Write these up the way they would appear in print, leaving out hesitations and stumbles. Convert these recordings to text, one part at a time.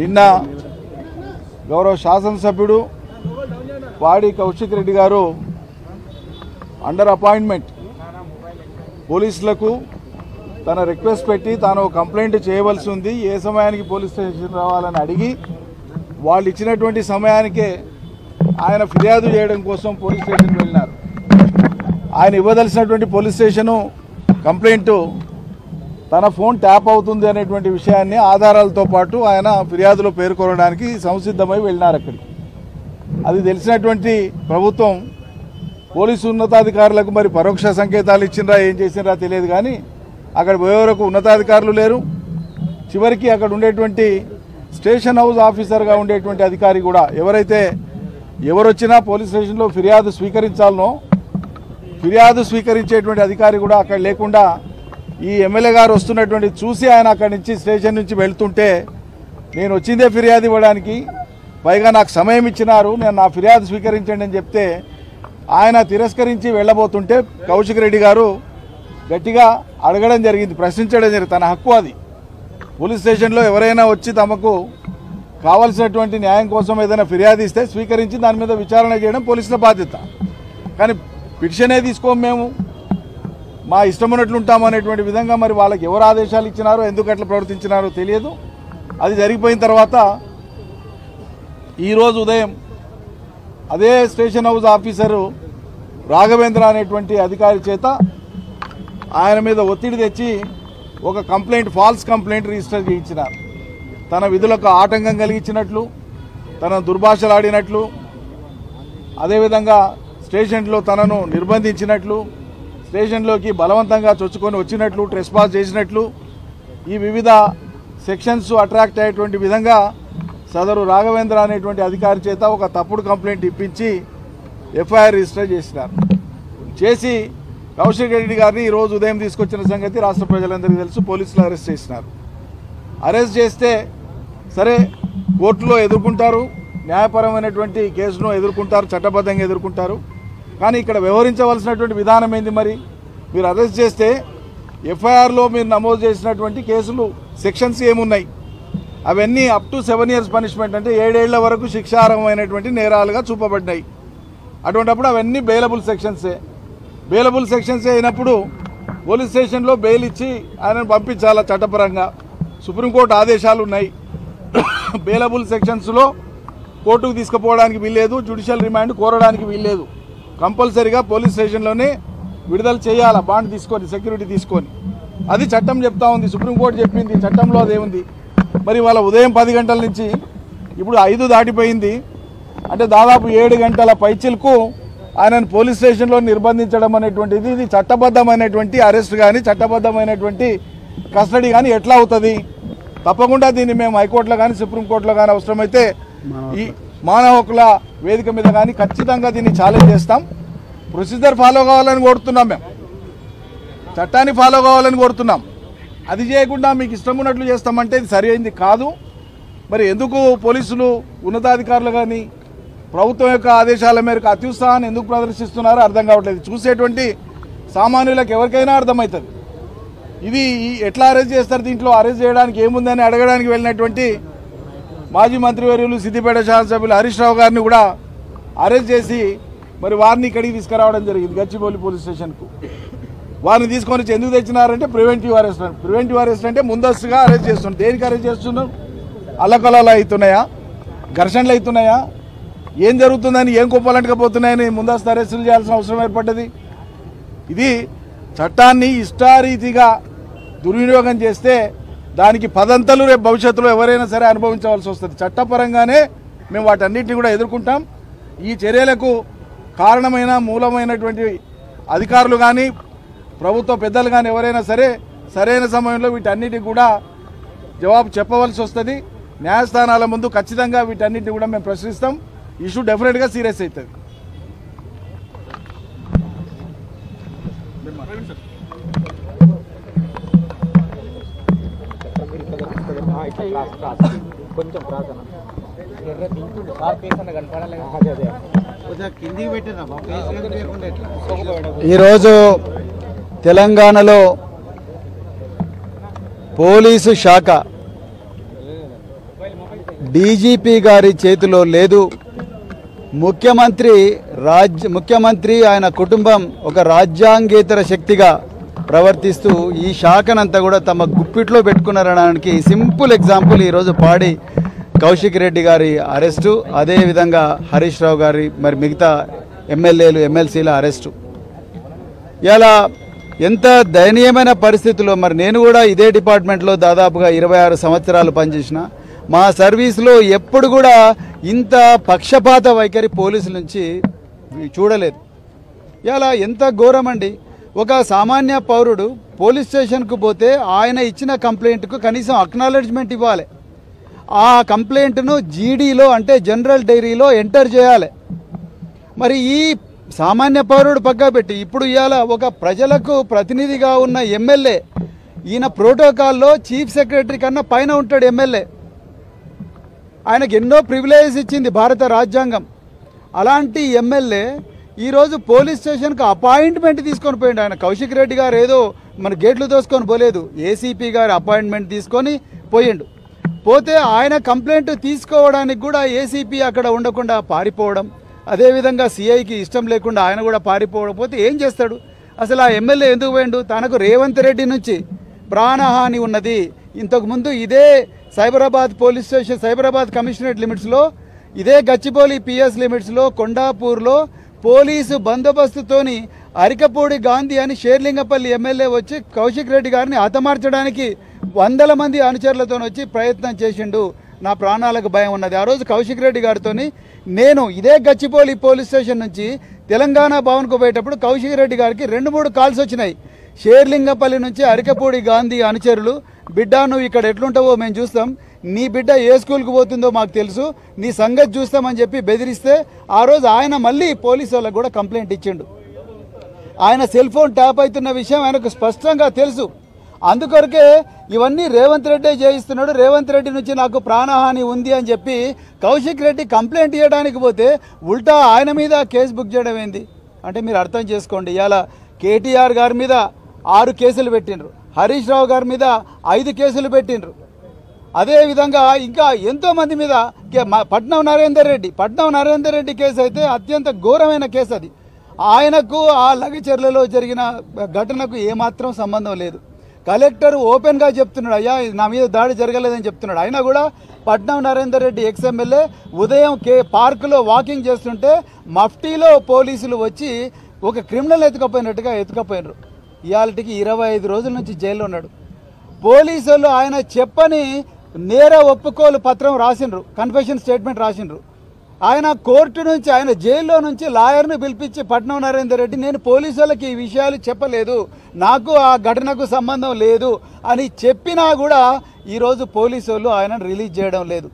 నిన్న గౌరవ శాసనసభ్యుడు వాడి కౌశిక్ రెడ్డి గారు అండర్ అపాయింట్మెంట్ పోలీసులకు తన రిక్వెస్ట్ పెట్టి తాను కంప్లైంట్ చేయవలసి ఉంది, ఏ సమయానికి పోలీస్ స్టేషన్ రావాలని అడిగి వాళ్ళు ఇచ్చినటువంటి సమయానికే ఆయన ఫిర్యాదు చేయడం కోసం పోలీస్ స్టేషన్ వెళ్ళినారు. ఆయన ఇవ్వదలసినటువంటి పోలీస్ స్టేషను కంప్లైంట్ తన ఫోన్ ట్యాప్ అవుతుంది అనేటువంటి విషయాన్ని ఆధారాలతో పాటు ఆయన ఫిర్యాదులో పేర్కొనడానికి సంసిద్ధమై వెళ్ళినారు అక్కడికి. అది తెలిసినటువంటి ప్రభుత్వం పోలీసు ఉన్నతాధికారులకు మరి పరోక్ష సంకేతాలు ఇచ్చినరా ఏం చేసినరా తెలియదు, కానీ అక్కడ పోయే వరకు ఉన్నతాధికారులు లేరు. చివరికి అక్కడ ఉండేటువంటి స్టేషన్ హౌస్ ఆఫీసర్గా ఉండేటువంటి అధికారి కూడా ఎవరొచ్చినా పోలీస్ స్టేషన్లో ఫిర్యాదు స్వీకరించాలనో ఫిర్యాదు స్వీకరించేటువంటి అధికారి కూడా అక్కడ లేకుండా ఈ ఎమ్మెల్యే గారు వస్తున్నటువంటి చూసి ఆయన అక్కడి నుంచి స్టేషన్ నుంచి వెళ్తుంటే నేను వచ్చిందే ఫిర్యాదు ఇవ్వడానికి, పైగా నాకు సమయం ఇచ్చినారు, నేను నా ఫిర్యాదు స్వీకరించండి అని చెప్తే ఆయన తిరస్కరించి వెళ్ళబోతుంటే కౌశిక్ రెడ్డి గారు గట్టిగా అడగడం జరిగింది, ప్రశ్నించడం జరిగింది. తన హక్కు అది. పోలీస్ స్టేషన్లో ఎవరైనా వచ్చి తమకు కావలసినటువంటి న్యాయం కోసం ఏదైనా ఫిర్యాదు ఇస్తే స్వీకరించి దాని మీద విచారణ చేయడం పోలీసుల బాధ్యత. కానీ పిటిషనే తీసుకోం, మేము మా ఇష్టం ఉన్నట్లు ఉంటాం అనేటువంటి విధంగా మరి వాళ్ళకి ఎవరు ఆదేశాలు ఇచ్చినారో ఎందుకు అట్లా ప్రవర్తించినారో తెలియదు. అది జరిగిపోయిన తర్వాత ఈరోజు ఉదయం అదే స్టేషన్ హౌస్ ఆఫీసరు రాఘవేంద్ర అనేటువంటి అధికారి చేత ఆయన మీద ఒత్తిడి తెచ్చి ఒక కంప్లైంట్, ఫాల్స్ కంప్లైంట్ రిజిస్టర్ చేయించినారు. తన విధులకు ఆటంకం కలిగించినట్లు, తన దుర్భాషలాడినట్లు, అదేవిధంగా స్టేషన్లో తనను నిర్బంధించినట్లు, స్టేషన్లోకి బలవంతంగా చొచ్చుకొని వచ్చినట్లు, ట్రెస్పాస్ చేసినట్లు, ఈ వివిధ సెక్షన్స్ అట్రాక్ట్ అయ్యేటువంటి విధంగా సదరు రాఘవేంద్ర అనేటువంటి అధికారి చేత ఒక తప్పుడు కంప్లైంట్ ఇప్పించి ఎఫ్ఐఆర్ రిజిస్టర్ చేసినారు. చేసి కౌశిక్ రెడ్డి గారిని ఈరోజు ఉదయం తీసుకొచ్చిన సంగతి రాష్ట్ర ప్రజలందరికీ తెలుసు. పోలీసులు అరెస్ట్ చేసినారు. అరెస్ట్ చేస్తే సరే కోర్టులో ఎదుర్కొంటారు, న్యాయపరమైనటువంటి కేసును ఎదుర్కొంటారు, చట్టబద్ధంగా ఎదుర్కొంటారు. కానీ ఇక్కడ వ్యవహరించవలసినటువంటి విధానం ఏంది? మరి మీరు అరెస్ట్ చేస్తే ఎఫ్ఐఆర్లో మీరు నమోదు చేసినటువంటి కేసులు సెక్షన్స్ ఏమున్నాయి? అవన్నీ అప్ టు 7 years పనిష్మెంట్, అంటే 7 ఏళ్ల వరకు శిక్షార్హమైనటువంటి నేరాలుగా చూపబడ్డాయి. అటువంటిప్పుడు అవన్నీ బెయిలబుల్ సెక్షన్సే. బెయిలబుల్ సెక్షన్సే అయినప్పుడు పోలీస్ స్టేషన్లో బెయిల్ ఇచ్చి ఆయనను పంపించాలా చట్టపరంగా. సుప్రీంకోర్టు ఆదేశాలు ఉన్నాయి. బెయిలబుల్ సెక్షన్స్లో కోర్టుకు తీసుకుపోవడానికి వీల్లేదు, జ్యుడిషియల్ రిమాండ్ కోరడానికి వీల్లేదు. కంపల్సరీగా పోలీస్ స్టేషన్లోనే విడుదల చేయాలా, బాండ్ తీసుకొని, సెక్యూరిటీ తీసుకొని. అది చట్టం చెప్తా ఉంది, సుప్రీంకోర్టు చెప్పింది, చట్టంలో అదేముంది. మరి వాళ్ళ ఉదయం 10 గంటల నుంచి ఇప్పుడు 5 దాటిపోయింది, అంటే దాదాపు 7 గంటల పైచిలకు ఆయనను పోలీస్ స్టేషన్లో నిర్బంధించడం అనేటువంటిది ఇది చట్టబద్ధమైనటువంటి అరెస్ట్ కానీ చట్టబద్ధమైనటువంటి కస్టడీ కానీ ఎట్లా అవుతుంది? తప్పకుండా దీన్ని మేము హైకోర్టులో కానీ సుప్రీంకోర్టులో కానీ అవసరమైతే ఈ మానవ హక్కుల వేదిక మీద కానీ ఖచ్చితంగా దీన్ని ఛాలెంజ్ చేస్తాం. ప్రొసీజర్ ఫాలో కావాలని కోరుతున్నాం, మేము చట్టాన్ని ఫాలో కావాలని కోరుతున్నాం. అది చేయకుండా మీకు ఇష్టం ఉన్నట్లు చేస్తామంటే ఇది సరి అయింది కాదు. మరి ఎందుకు పోలీసులు ఉన్నతాధికారులు కానీ ప్రభుత్వం యొక్క ఆదేశాల మేరకు అత్యుత్సాహాన్ని ఎందుకు ప్రదర్శిస్తున్నారో అర్థం కావట్లేదు. చూసేటువంటి సామాన్యులకు ఎవరికైనా అర్థమవుతుంది ఇది ఎట్లా అరెస్ట్ చేస్తారు, దీంట్లో అరెస్ట్ చేయడానికి ఏముందని అడగడానికి వెళ్ళినటువంటి మాజీ మంత్రివర్యులు సిద్దిపేట శాసనసభ్యులు హరీష్ రావు గారిని కూడా అరెస్ట్ చేసి మరి వారిని ఇక్కడికి తీసుకురావడం జరిగింది, గచ్చిబౌలి పోలీస్ స్టేషన్కు. వారిని తీసుకొని వచ్చి ఎందుకు తెచ్చినారంటే ప్రివెంటివ్ అరెస్ట్. ప్రివెంటివ్ అరెస్ట్ అంటే ముందస్తుగా అరెస్ట్ చేస్తున్నారు. దేనికి అరెస్ట్ చేస్తున్నారు? అల్లకల్లాలు అవుతున్నాయా, ఘర్షణలు అవుతున్నాయా, ఏం జరుగుతుందని, ఏం కుప్పలంటకపోతున్నాయని ముందస్తు అరెస్టులు చేయాల్సిన అవసరం ఏర్పడ్డది. ఇది చట్టాన్ని ఇష్టారీతిగా దుర్వినియోగం చేస్తే దానికి పదంతలు రేపు భవిష్యత్తులో ఎవరైనా సరే అనుభవించవలసి వస్తుంది. చట్టపరంగానే మేము వాటన్నిటిని కూడా ఎదుర్కొంటాం. ఈ చర్యలకు కారణమైన మూలమైనటువంటి అధికారులు కానీ ప్రభుత్వ పెద్దలు కానీ ఎవరైనా సరే సరైన సమయంలో వీటన్నిటికి కూడా జవాబు చెప్పవలసి వస్తుంది. న్యాయస్థానాల ముందు ఖచ్చితంగా వీటన్నిటిని కూడా మేము ప్రశ్నిస్తాం. ఇష్యూ డెఫినెట్గా సీరియస్ అవుతుంది. ఈరోజు తెలంగాణలో పోలీసు శాఖ డీజీపీ గారి చేతిలో లేదు. ముఖ్యమంత్రి ఆయన కుటుంబం ఒక రాజ్యాంగేతర శక్తిగా ప్రవర్తిస్తూ ఈ శాఖనంతా కూడా తమ గుప్పిట్లో పెట్టుకున్నారనడానికి సింపుల్ ఎగ్జాంపుల్ ఈరోజు పాడి కౌశిక్ రెడ్డి గారి అరెస్టు, అదేవిధంగా హరీష్ రావు గారి మరి మిగతా ఎమ్మెల్యేలు ఎమ్మెల్సీల అరెస్టు. ఇలా ఎంత దయనీయమైన పరిస్థితుల్లో మరి నేను కూడా ఇదే డిపార్ట్మెంట్లో దాదాపుగా 26 సంవత్సరాలు పనిచేసిన మా సర్వీస్లో ఎప్పుడు కూడా ఇంత పక్షపాత వైఖరి పోలీసుల నుంచి చూడలేదు. ఇలా ఎంత ఘోరమండి. ఒక సామాన్య పౌరుడు పోలీస్ స్టేషన్కు పోతే ఆయన ఇచ్చిన కంప్లైంట్కు కనీసం అక్నాలెడ్జ్మెంట్ ఇవ్వాలి. ఆ కంప్లైంట్ను జీడీలో అంటే జనరల్ డైరీలో ఎంటర్ చేయాలి. మరి ఈ సామాన్య పౌరుడు పక్కా పెట్టి ఇప్పుడు ఇవాళ ఒక ప్రజలకు ప్రతినిధిగా ఉన్న ఎమ్మెల్యే ఈయన ప్రోటోకాల్లో చీఫ్ సెక్రటరీ కన్నా పైన ఉంటాడు ఎమ్మెల్యే. ఆయనకు ఎన్నో ప్రివిలేజెస్ ఇచ్చింది భారత రాజ్యాంగం. అలాంటి ఎమ్మెల్యే ఈరోజు పోలీస్ స్టేషన్కు అపాయింట్మెంట్ తీసుకొని పోయిండు. ఆయన కౌశిక్ రెడ్డి గారు ఏదో మన గేట్లు దోసుకొని పోలేదు, ఏసీపీ గారు అపాయింట్మెంట్ తీసుకొని పోయిండు. పోతే ఆయన కంప్లైంట్ తీసుకోవడానికి కూడా ఏసీపీ అక్కడ ఉండకుండా పారిపోవడం, అదేవిధంగా సిఐకి ఇష్టం లేకుండా ఆయన కూడా పారిపోవడం. పోతే ఏం చేస్తాడు అసలు ఆ ఎమ్మెల్యే? ఎందుకు పోయిండు? తనకు రేవంత్ రెడ్డి నుంచి ప్రాణహాని ఉన్నది. ఇంతకుముందు ఇదే Cyberabad police station, Cyberabad commissionerate లిమిట్స్లో, ఇదే గచ్చిబౌలి పిఎస్ లిమిట్స్లో, కొండాపూర్లో పోలీసు బందోబస్తుతోని అరికపూడి గాంధీ అని షేర్లింగపల్లి ఎమ్మెల్యే వచ్చి కౌశిక్ రెడ్డి గారిని హతమార్చడానికి 100 మంది అనుచరులతో వచ్చి ప్రయత్నం చేసిండు. నా ప్రాణాలకు భయం ఉన్నది. ఆ రోజు కౌశిక్ రెడ్డి గారితో నేను ఇదే గచ్చిబౌలి పోలీస్ స్టేషన్ నుంచి తెలంగాణ భవన్కు పోయేటప్పుడు కౌశిక్ రెడ్డి గారికి 2-3 కాల్స్ వచ్చినాయి. షేర్లింగపల్లి నుంచి అరికపూడి గాంధీ అనుచరులు, బిడ్డ నువ్వు ఇక్కడ ఎట్లుంటావో మేము చూస్తాం, నీ బిడ్డ ఏ స్కూల్కి పోతుందో మాకు తెలుసు, నీ సంగతి చూస్తామని చెప్పి బెదిరిస్తే ఆ రోజు ఆయన మళ్ళీ పోలీసు వాళ్ళకు కూడా కంప్లైంట్ ఇచ్చిండు. ఆయన సెల్ ఫోన్ ట్యాప్ అవుతున్న విషయం ఆయనకు స్పష్టంగా తెలుసు. అందుకొరకే ఇవన్నీ రేవంత్ రెడ్డి చేయిస్తున్నాడు. రేవంత్ రెడ్డి నుంచి నాకు ప్రాణహాని ఉంది అని చెప్పి కౌశిక్ రెడ్డి కంప్లైంట్ ఇవ్వడానికి పోతే ఉల్టా ఆయన మీద కేసు బుక్ చేయడం ఏంది అంటే మీరు అర్థం చేసుకోండి. ఇవాళ కేటీఆర్ గారి మీద 6 కేసులు పెట్టిండ్రు, హరీష్ రావు గారి మీద 5 కేసులు పెట్టిండ్రు. అదేవిధంగా ఇంకా ఎంతోమంది మీద పట్నం నరేందర్ రెడ్డి కేసు అయితే అత్యంత ఘోరమైన కేసు అది. ఆయనకు ఆ లగచర్లలో జరిగిన ఘటనకు ఏమాత్రం సంబంధం లేదు. కలెక్టర్ ఓపెన్గా చెప్తున్నాడు, అయ్యా నా మీద దాడి జరగలేదని చెప్తున్నాడు. అయినా కూడా పట్నం నరేందర్ రెడ్డి ఎక్స్ఎమ్మెల్యే ఉదయం పార్కులో వాకింగ్ చేస్తుంటే మఫ్టీలో పోలీసులు వచ్చి ఒక క్రిమినల్ ఎత్తుకపోయినారు. ఇవాళకి 25 రోజుల నుంచి జైల్లో ఉన్నాడు. పోలీసులు ఆయన చెప్పని నేర ఒప్పుకోలు పత్రం రాసిండ్రు, కన్ఫెషన్ స్టేట్మెంట్ రాసిండ్రు. ఆయన కోర్టు నుంచి, ఆయన జైల్లో నుంచి లాయర్ను పిలిపించి పట్నం నరేందర్ రెడ్డి నేను పోలీసులకి ఈ విషయాలు చెప్పలేదు, నాకు ఆ ఘటనకు సంబంధం లేదు అని చెప్పినా కూడా ఈరోజు పోలీసులు ఆయనను రిలీజ్ చేయడం లేదు.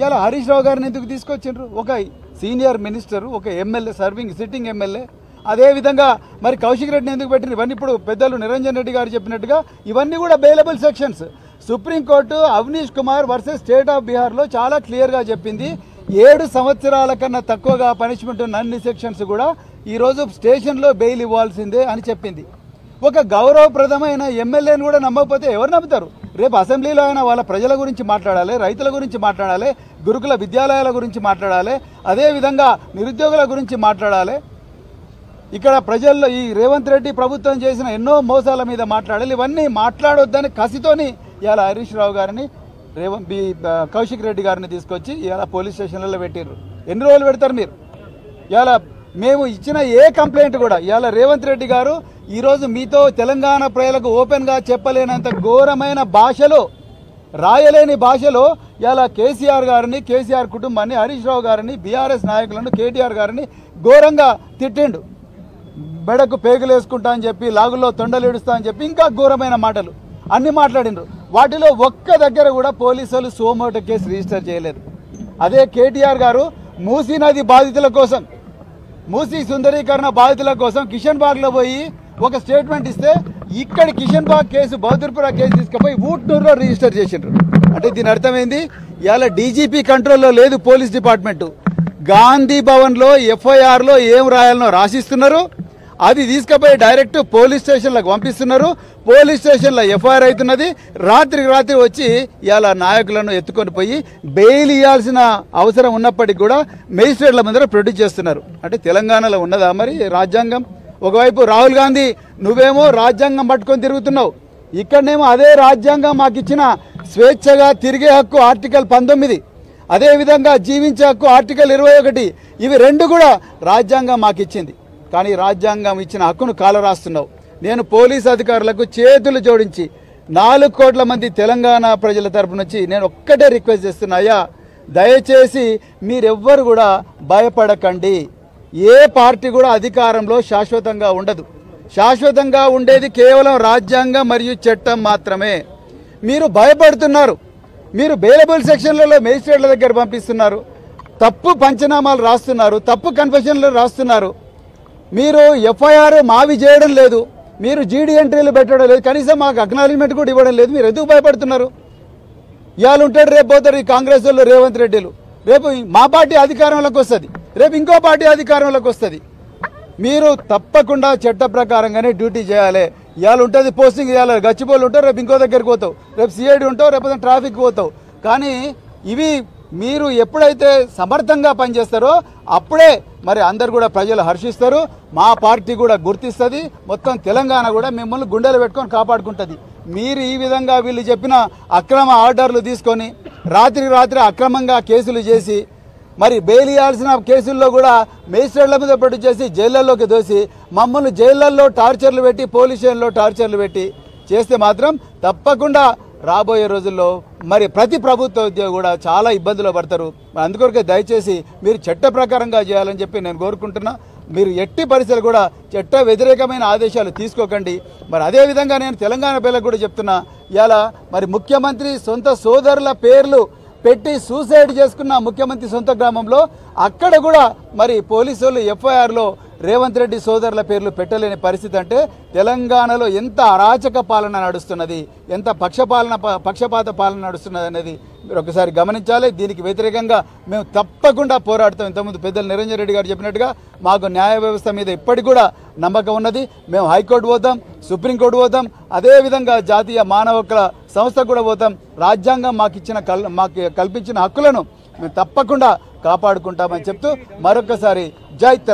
ఇలా హరీష్ రావు గారిని ఎందుకు తీసుకొచ్చిండ్రు? ఒక సీనియర్ మినిస్టరు, ఒక ఎమ్మెల్యే, సిట్టింగ్ ఎమ్మెల్యే. అదేవిధంగా మరి కౌశిక్ రెడ్డిని ఎందుకు పెట్టిండ్రు? ఇవన్నీ ఇప్పుడు పెద్దలు నిరంజన్ రెడ్డి గారు చెప్పినట్టుగా ఇవన్నీ కూడా bailable sections. Supreme court Avneesh Kumar versus state of బీహార్లో చాలా క్లియర్గా చెప్పింది. 7 సంవత్సరాల కన్నా తక్కువగా పనిష్మెంట్ ఉన్న అన్ని సెక్షన్స్ కూడా ఈరోజు స్టేషన్లో బెయిల్ ఇవ్వాల్సిందే అని చెప్పింది. ఒక గౌరవప్రదమైన ఎమ్మెల్యేని కూడా నమ్మకపోతే ఎవరు నమ్ముతారు? రేపు అసెంబ్లీలో ఆయన వాళ్ళ ప్రజల గురించి మాట్లాడాలి, రైతుల గురించి మాట్లాడాలి, గురుకుల విద్యాలయాల గురించి మాట్లాడాలి, అదేవిధంగా నిరుద్యోగుల గురించి మాట్లాడాలి. ఇక్కడ ప్రజల్లో ఈ రేవంత్ రెడ్డి ప్రభుత్వం చేసిన ఎన్నో మోసాల మీద మాట్లాడాలి. ఇవన్నీ మాట్లాడొద్దని కసితోని ఇవాళ హరీష్ రావు గారిని, కౌశిక్ రెడ్డి గారిని తీసుకొచ్చి ఇవాళ పోలీస్ స్టేషన్లలో పెట్టారు. ఎన్ని రోజులు పెడతారు మీరు? ఇవాళ మేము ఇచ్చిన ఏ కంప్లైంట్ కూడా ఇవాళ రేవంత్ రెడ్డి గారు ఈరోజు మీతో తెలంగాణ ప్రజలకు ఓపెన్గా చెప్పలేనంత ఘోరమైన భాషలో, రాయలేని భాషలో ఇవాళ కేసీఆర్ గారిని, కేసీఆర్ కుటుంబాన్ని, హరీష్ రావు గారిని, బీఆర్ఎస్ నాయకులను, కేటీఆర్ గారిని ఘోరంగా తిట్టిండు. బెడకు పేగులు వేసుకుంటా అని చెప్పి, లాగుల్లో తొండలు ఏడుస్తా అని చెప్పి ఇంకా ఘోరమైన మాటలు అన్ని మాట్లాడిండ్రు. వాటిలో ఒక్క దగ్గర కూడా పోలీసులు సోమోటో కేసు రిజిస్టర్ చేయలేదు. అదే కేటీఆర్ గారు మూసీ నది బాధితుల కోసం, మూసీ సుందరీకరణ బాధితుల కోసం కిషన్ బాగ్లో పోయి ఒక స్టేట్మెంట్ ఇస్తే ఇక్కడ కిషన్ బాగ్ కేసు, బౌద్ధర్పుర కేసు తీసుకుపోయి ఊట్నూరులో రిజిస్టర్ చేసిండ్రు. అంటే దీని అర్థమైంది ఇవాళ డీజీపీ కంట్రోల్లో లేదు పోలీస్ డిపార్ట్మెంటు. గాంధీ భవన్లో FIRలో ఏం రాయాలనో రాసిస్తున్నారు. అది తీసుకుపోయి డైరెక్ట్ పోలీస్ స్టేషన్లకు పంపిస్తున్నారు. పోలీస్ స్టేషన్లో ఎఫ్ఐఆర్ అవుతున్నది. రాత్రికి రాత్రి వచ్చి ఇలా నాయకులను ఎత్తుకొని పోయి బెయిల్ ఇవ్వాల్సిన అవసరం ఉన్నప్పటికీ కూడా మేజిస్ట్రేట్ల ముందర ప్రొడ్యూస్ చేస్తున్నారు. అంటే తెలంగాణలో ఉన్నదా మరి రాజ్యాంగం? ఒకవైపు రాహుల్ గాంధీ నువ్వేమో రాజ్యాంగం పట్టుకొని తిరుగుతున్నావు, ఇక్కడనేమో అదే రాజ్యాంగం మాకు ఇచ్చిన స్వేచ్ఛగా తిరిగే హక్కు ఆర్టికల్ 19, అదేవిధంగా జీవించే హక్కు ఆర్టికల్ 21, ఇవి రెండు కూడా రాజ్యాంగం మాకు ఇచ్చింది. కానీ రాజ్యాంగం ఇచ్చిన హక్కును కాలరాస్తున్నావు. నేను పోలీస్ అధికారులకు చేతులు జోడించి 4 కోట్ల మంది తెలంగాణ ప్రజల తరపు నుంచి నేను ఒక్కటే రిక్వెస్ట్ చేస్తున్నా, అయ్యా దయచేసి మీరెవ్వరు కూడా భయపడకండి. ఏ పార్టీ కూడా అధికారంలో శాశ్వతంగా ఉండదు. శాశ్వతంగా ఉండేది కేవలం రాజ్యాంగం మరియు చట్టం మాత్రమే. మీరు భయపడుతున్నారు. మీరు బెయిలబుల్ సెక్షన్లలో మేజిస్ట్రేట్ల దగ్గర పంపిస్తున్నారు, తప్పు పంచనామాలు రాస్తున్నారు, తప్పు కన్ఫెషన్లు రాస్తున్నారు. మీరు ఎఫ్ఐఆర్ మావి చేయడం లేదు, మీరు జీడీ ఎంట్రీలు పెట్టడం లేదు, కనీసం మాకు అక్నాలజ్మెంట్ కూడా ఇవ్వడం లేదు. మీరు ఎందుకు భయపడుతున్నారు? ఇవాళ ఉంటాడు, రేపు పోతారు ఈ కాంగ్రెస్ వాళ్ళు, రేవంత్ రెడ్డిలు. రేపు మా పార్టీ అధికారంలోకి వస్తుంది, రేపు ఇంకో పార్టీ అధికారంలోకి వస్తుంది. మీరు తప్పకుండా చట్ట ప్రకారంగానే డ్యూటీ చేయాలి. ఇవాళ ఉంటుంది పోస్టింగ్, ఇవాళ గచ్చిపోలు ఉంటావు, రేపు ఇంకో దగ్గరికి పోతావు, రేపు సిఐడి ఉంటావు, రేపు ట్రాఫిక్ పోతావు. కానీ ఇవి మీరు ఎప్పుడైతే సమర్థంగా పనిచేస్తారో అప్పుడే మరి అందరు కూడా ప్రజలు హర్షిస్తారు. మా పార్టీ కూడా గుర్తిస్తుంది, మొత్తం తెలంగాణ కూడా మిమ్మల్ని గుండెలు పెట్టుకొని కాపాడుకుంటుంది. మీరు ఈ విధంగా వీళ్ళు చెప్పిన అక్రమ ఆర్డర్లు తీసుకొని రాత్రి అక్రమంగా కేసులు చేసి మరి బెయిల్ ఇవ్వాల్సిన కేసుల్లో కూడా మేజిస్ట్రేట్ల మీద ప్రొడ్యూస్ చేసి జైళ్లలోకి దోసి మమ్మల్ని జైళ్లలో టార్చర్లు పెట్టి పోలీస్ స్టేషన్లో టార్చర్లు పెట్టి చేస్తే మాత్రం తప్పకుండా రాబోయే రోజుల్లో మరి ప్రతి ప్రభుత్వ ఉద్యోగి కూడా చాలా ఇబ్బందులు పడతారు. అందుకొరకే దయచేసి మీరు చట్ట ప్రకారంగా చేయాలని చెప్పి నేను కోరుకుంటున్నా. మీరు ఎట్టి పరిస్థితులు కూడా చట్ట వ్యతిరేకమైన ఆదేశాలు తీసుకోకండి. మరి అదేవిధంగా నేను తెలంగాణ పిల్లలకు కూడా చెప్తున్నా, ఇలా మరి ముఖ్యమంత్రి సొంత సోదరుల పేర్లు పెట్టి సూసైడ్ చేసుకున్న ముఖ్యమంత్రి సొంత గ్రామంలో అక్కడ కూడా మరి పోలీసులు ఎఫ్ఐఆర్లో రేవంత్ రెడ్డి సోదరుల పేర్లు పెట్టలేని పరిస్థితి. అంటే తెలంగాణలో ఎంత అరాచక పాలన నడుస్తున్నది, ఎంత పక్షపాత పాలన నడుస్తున్నది అనేది మీరు ఒకసారి గమనించాలి. దీనికి వ్యతిరేకంగా మేము తప్పకుండా పోరాడతాం. ఇంతకుముందు పెద్దలు నిరంజన్ రెడ్డి గారు చెప్పినట్టుగా మాకు న్యాయ వ్యవస్థ మీద ఇప్పటికి కూడా నమ్మకం ఉన్నది. మేము హైకోర్టు పోతాం, సుప్రీంకోర్టు పోతాం, అదేవిధంగా జాతీయ మానవ హక్కుల సంస్థకు కూడా పోతాం. రాజ్యాంగం మాకు కల్పించిన హక్కులను మేము తప్పకుండా కాపాడుకుంటామని చెప్తూ మరొకసారి జై తెలంగాణ.